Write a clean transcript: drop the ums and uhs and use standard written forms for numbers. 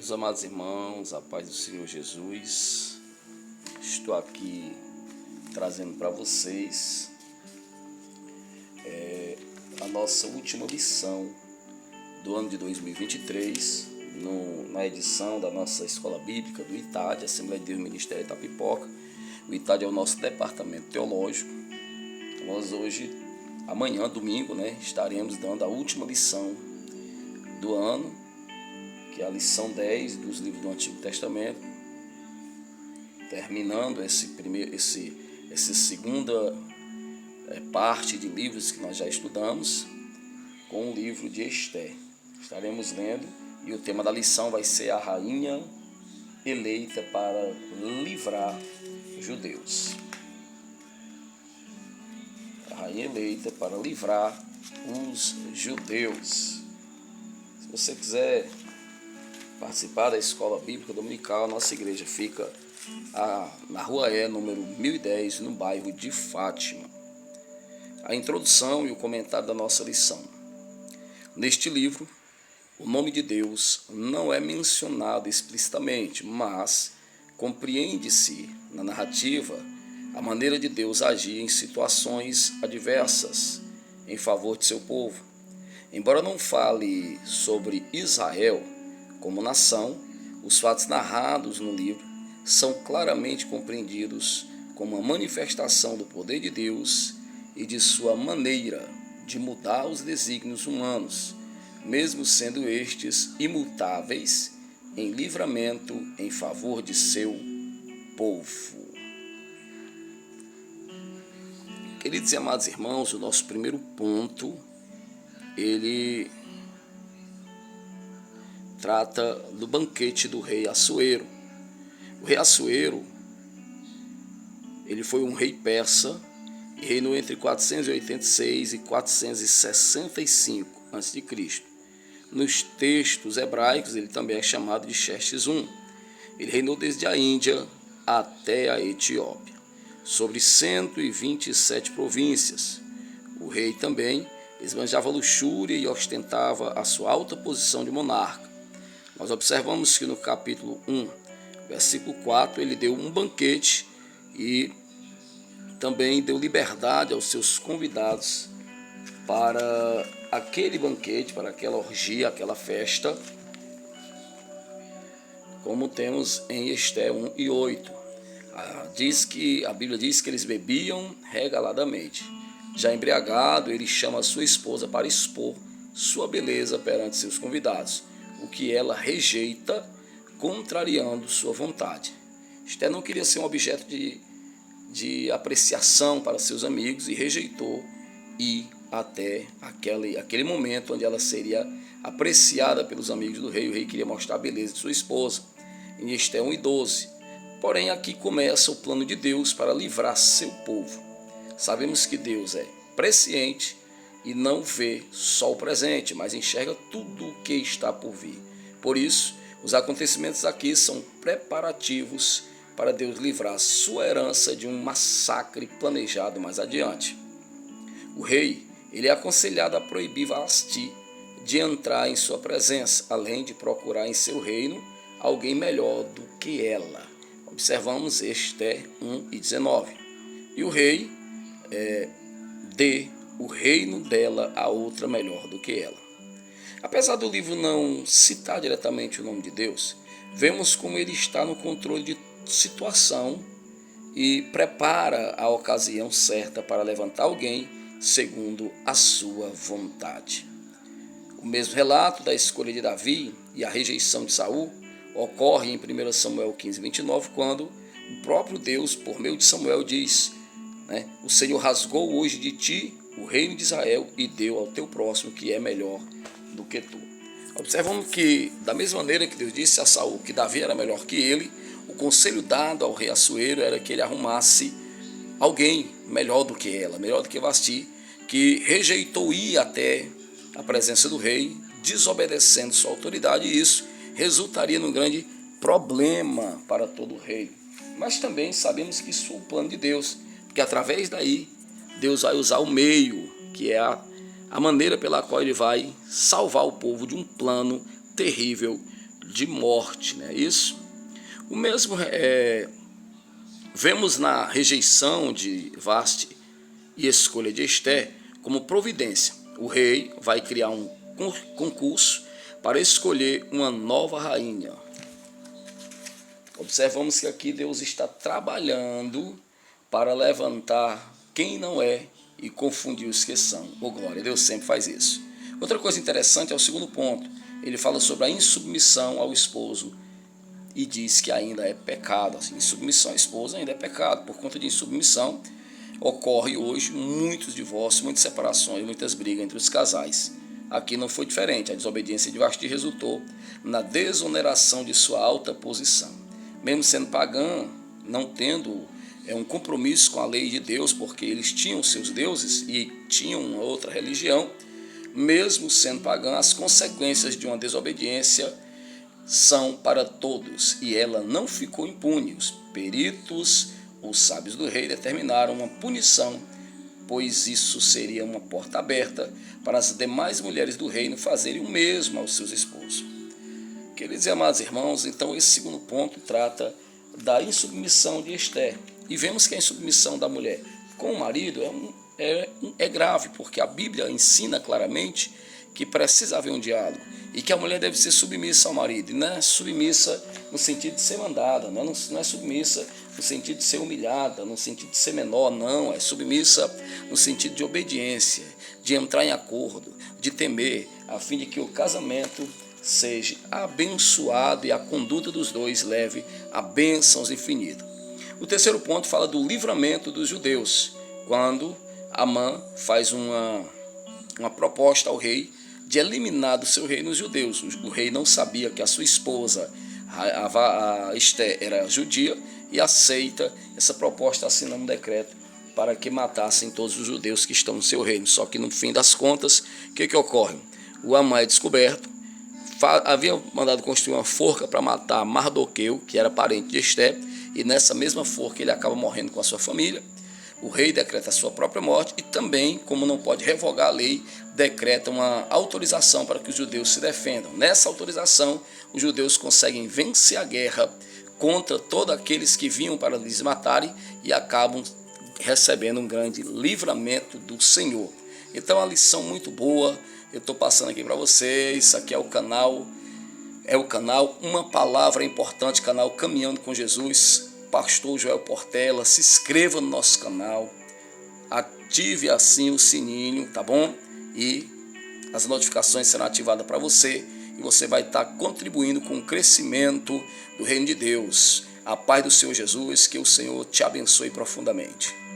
Meus amados irmãos, a paz do Senhor Jesus, estou aqui trazendo para vocês a nossa última lição do ano de 2023, na edição da nossa Escola Bíblica do ITAD, Assembleia de Deus Ministério Itapipoca. O ITAD é o nosso departamento teológico. Nós hoje, amanhã, domingo, estaremos dando a última lição do ano, que é a lição 10 dos livros do Antigo Testamento, terminando essa segunda parte de livros que nós já estudamos, com o livro de Esther. Estaremos lendo, e o tema da lição vai ser a rainha eleita para livrar os judeus. A rainha eleita para livrar os judeus. Se você quiser participar da Escola Bíblica Dominical, nossa igreja fica na Rua E, número 1010, no bairro de Fátima. A introdução e o comentário da nossa lição. Neste livro, o nome de Deus não é mencionado explicitamente, mas compreende-se na narrativa a maneira de Deus agir em situações adversas em favor de seu povo. Embora não fale sobre Israel como nação, os fatos narrados no livro são claramente compreendidos como uma manifestação do poder de Deus e de sua maneira de mudar os desígnios humanos, mesmo sendo estes imutáveis, em livramento em favor de seu povo. Queridos e amados irmãos, o nosso primeiro ponto, ele trata do banquete do rei Assuero. O rei Assuero, ele foi um rei persa e reinou entre 486 e 465 a.C. Nos textos hebraicos, ele também é chamado de Xerxes I. Ele reinou desde a Índia até a Etiópia, sobre 127 províncias. O rei também esbanjava luxúria e ostentava a sua alta posição de monarca. Nós observamos que no capítulo 1, versículo 4, ele deu um banquete e também deu liberdade aos seus convidados para aquele banquete, para aquela orgia, aquela festa, como temos em Esther 1 e 8. A Bíblia diz que eles bebiam regaladamente. Já embriagado, ele chama a sua esposa para expor sua beleza perante seus convidados, o que ela rejeita, contrariando sua vontade. Esther não queria ser um objeto de apreciação para seus amigos e rejeitou ir até aquele momento onde ela seria apreciada pelos amigos do rei. O rei queria mostrar a beleza de sua esposa, em Esther 1 e 12. Porém, aqui começa o plano de Deus para livrar seu povo. Sabemos que Deus é presciente e não vê só o presente, mas enxerga tudo o que está por vir. Por isso, os acontecimentos aqui são preparativos para Deus livrar sua herança de um massacre planejado mais adiante. O rei, ele é aconselhado a proibir Vasti de entrar em sua presença, além de procurar em seu reino alguém melhor do que ela. Observamos Esther 1 e 19. E o rei dê o reino dela a outra melhor do que ela. Apesar do livro não citar diretamente o nome de Deus, vemos como ele está no controle de situação e prepara a ocasião certa para levantar alguém segundo a sua vontade. O mesmo relato da escolha de Davi e a rejeição de Saul ocorre em 1 Samuel 15, 29, quando o próprio Deus, por meio de Samuel, diz: o Senhor rasgou hoje de ti o reino de Israel e deu ao teu próximo, que é melhor do que tu. Observamos que, da mesma maneira que Deus disse a Saul que Davi era melhor que ele, o conselho dado ao rei Assuero era que ele arrumasse alguém melhor do que ela, melhor do que Vasti, que rejeitou ir até a presença do rei, desobedecendo sua autoridade, e isso resultaria num grande problema para todo o rei. Mas também sabemos que isso é o plano de Deus, porque através daí Deus vai usar o meio, que é a maneira pela qual ele vai salvar o povo de um plano terrível de morte, né? Isso. O mesmo vemos na rejeição de Vaste e escolha de Esté como providência. O rei vai criar um concurso para escolher uma nova rainha. Observamos que aqui Deus está trabalhando para levantar quem não é e confundir os que são. Oh, glória, Deus sempre faz isso. Outra coisa interessante é o segundo ponto. Ele fala sobre a insubmissão ao esposo e diz que ainda é pecado. Assim, insubmissão ao esposo ainda é pecado. Por conta de insubmissão, ocorre hoje muitos divórcios, muitas separações, muitas brigas entre os casais. Aqui não foi diferente. A desobediência de Vasti resultou na desoneração de sua alta posição. Mesmo sendo pagã, não tendo um compromisso com a lei de Deus, porque eles tinham seus deuses e tinham uma outra religião, mesmo sendo pagã, as consequências de uma desobediência são para todos, e ela não ficou impune. Os peritos, os sábios do rei, determinaram uma punição, pois isso seria uma porta aberta para as demais mulheres do reino fazerem o mesmo aos seus esposos. Queridos e amados irmãos, então esse segundo ponto trata da insubmissão de Esté. E vemos que a insubmissão da mulher com o marido é grave, porque a Bíblia ensina claramente que precisa haver um diálogo e que a mulher deve ser submissa ao marido. E não é submissa no sentido de ser mandada, não é submissa no sentido de ser humilhada, no sentido de ser menor, não. É submissa no sentido de obediência, de entrar em acordo, de temer, a fim de que o casamento seja abençoado e a conduta dos dois leve a bênçãos infinitas. O terceiro ponto fala do livramento dos judeus, quando Amã faz uma proposta ao rei de eliminar do seu reino os judeus. O rei não sabia que a sua esposa, a Esté, era judia, e aceita essa proposta, assinando um decreto para que matassem todos os judeus que estão no seu reino. Só que no fim das contas, o que ocorre? O Amã é descoberto, havia mandado construir uma forca para matar Mardoqueu, que era parente de Esté, e nessa mesma forca ele acaba morrendo com a sua família. O rei decreta a sua própria morte e também, como não pode revogar a lei, decreta uma autorização para que os judeus se defendam. Nessa autorização, os judeus conseguem vencer a guerra contra todos aqueles que vinham para lhes matarem e acabam recebendo um grande livramento do Senhor. Então, a lição muito boa, eu estou passando aqui para vocês. Aqui é o canal Uma Palavra Importante, canal Caminhando com Jesus, Pastor Joel Portela. Se inscreva no nosso canal, ative assim o sininho, tá bom? E as notificações serão ativadas para você, e você vai estar contribuindo com o crescimento do reino de Deus. A paz do Senhor Jesus, que o Senhor te abençoe profundamente.